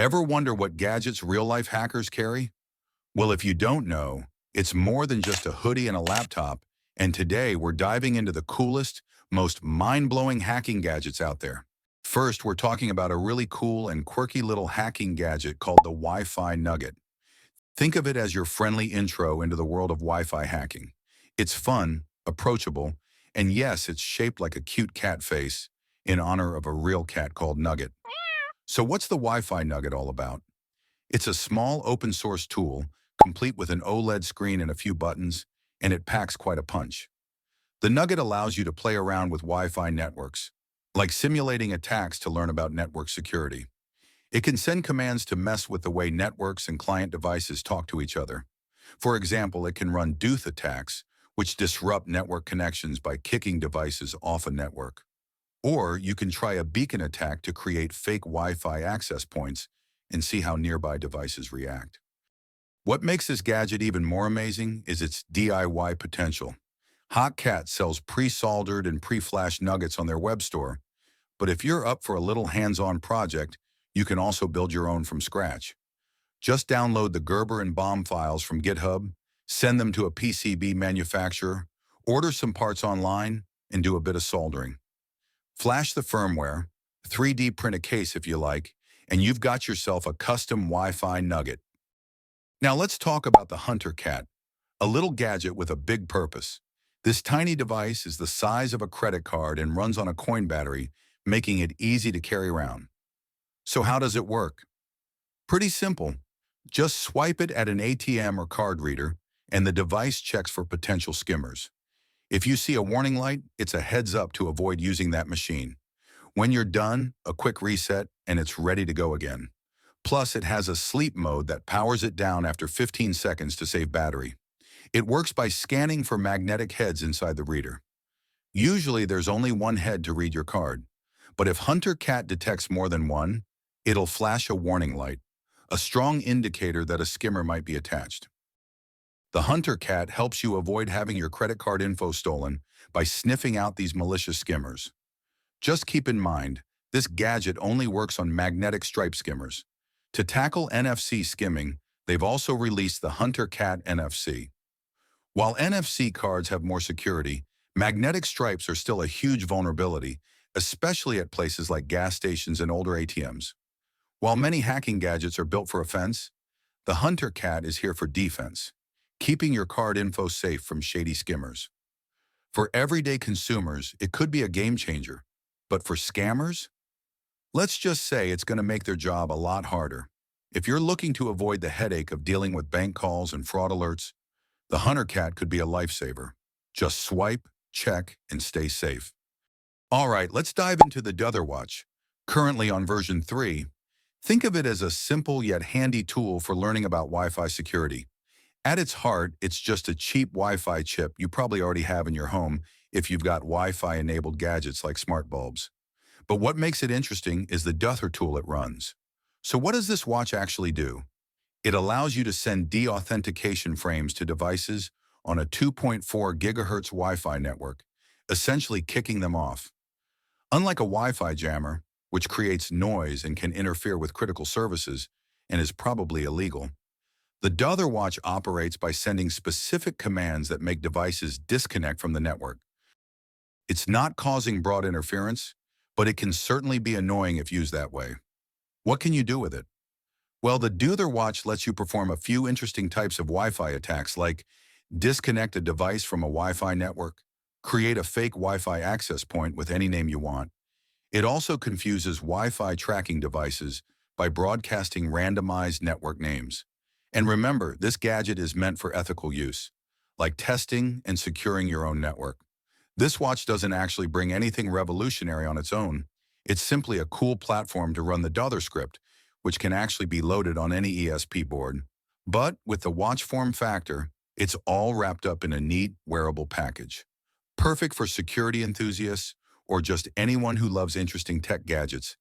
Ever wonder what gadgets real-life hackers carry? Well, if you don't know, it's more than just a hoodie and a laptop, and today we're diving into the coolest, most mind-blowing hacking gadgets out there. First, we're talking about a really cool and quirky little hacking gadget called the Wi-Fi Nugget. Think of it as your friendly intro into the world of Wi-Fi hacking. It's fun, approachable, and yes, it's shaped like a cute cat face in honor of a real cat called Nugget. So what's the Wi-Fi Nugget all about? It's a small open-source tool, complete with an OLED screen and a few buttons, and it packs quite a punch. The Nugget allows you to play around with Wi-Fi networks, like simulating attacks to learn about network security. It can send commands to mess with the way networks and client devices talk to each other. For example, it can run Deauther attacks, which disrupt network connections by kicking devices off a network. Or you can try a beacon attack to create fake Wi-Fi access points and see how nearby devices react. What makes this gadget even more amazing is its DIY potential. Hotcat sells pre-soldered and pre-flashed nuggets on their web store, but if you're up for a little hands-on project, you can also build your own from scratch. Just download the Gerber and Baum files from GitHub, send them to a PCB manufacturer, order some parts online, and do a bit of soldering. Flash the firmware, 3D print a case if you like, and you've got yourself a custom Wi-Fi Nugget. Now let's talk about the Hunter Cat, a little gadget with a big purpose. This tiny device is the size of a credit card and runs on a coin battery, making it easy to carry around. So how does it work? Pretty simple. Just swipe it at an ATM or card reader, and the device checks for potential skimmers. If you see a warning light, it's a heads up to avoid using that machine. When you're done, a quick reset, and it's ready to go again. Plus, it has a sleep mode that powers it down after 15 seconds to save battery. It works by scanning for magnetic heads inside the reader. Usually, there's only one head to read your card. But if Hunter Cat detects more than one, it'll flash a warning light, a strong indicator that a skimmer might be attached. The Hunter Cat helps you avoid having your credit card info stolen by sniffing out these malicious skimmers. Just keep in mind, this gadget only works on magnetic stripe skimmers. To tackle NFC skimming, they've also released the Hunter Cat NFC. While NFC cards have more security, magnetic stripes are still a huge vulnerability, especially at places like gas stations and older ATMs. While many hacking gadgets are built for offense, the Hunter Cat is here for defense, keeping your card info safe from shady skimmers. For everyday consumers, it could be a game changer, but for scammers, let's just say it's going to make their job a lot harder. If you're looking to avoid the headache of dealing with bank calls and fraud alerts, the Hunter Cat could be a lifesaver. Just swipe, check, and stay safe. All right, let's dive into the Deauther Watch. Currently on version 3, think of it as a simple yet handy tool for learning about Wi-Fi security. At its heart, it's just a cheap Wi-Fi chip you probably already have in your home if you've got Wi-Fi enabled gadgets like smart bulbs. But what makes it interesting is the Deauther tool it runs. So what does this watch actually do? It allows you to send deauthentication frames to devices on a 2.4 gigahertz Wi-Fi network, essentially kicking them off. Unlike a Wi-Fi jammer, which creates noise and can interfere with critical services and is probably illegal, the Deauther Watch operates by sending specific commands that make devices disconnect from the network. It's not causing broad interference, but it can certainly be annoying if used that way. What can you do with it? Well, the Deauther Watch lets you perform a few interesting types of Wi-Fi attacks like disconnect a device from a Wi-Fi network, create a fake Wi-Fi access point with any name you want. It also confuses Wi-Fi tracking devices by broadcasting randomized network names. And remember, this gadget is meant for ethical use, like testing and securing your own network. This watch doesn't actually bring anything revolutionary on its own. It's simply a cool platform to run the Deauther script, which can actually be loaded on any ESP board. But with the watch form factor, it's all wrapped up in a neat, wearable package. Perfect for security enthusiasts or just anyone who loves interesting tech gadgets.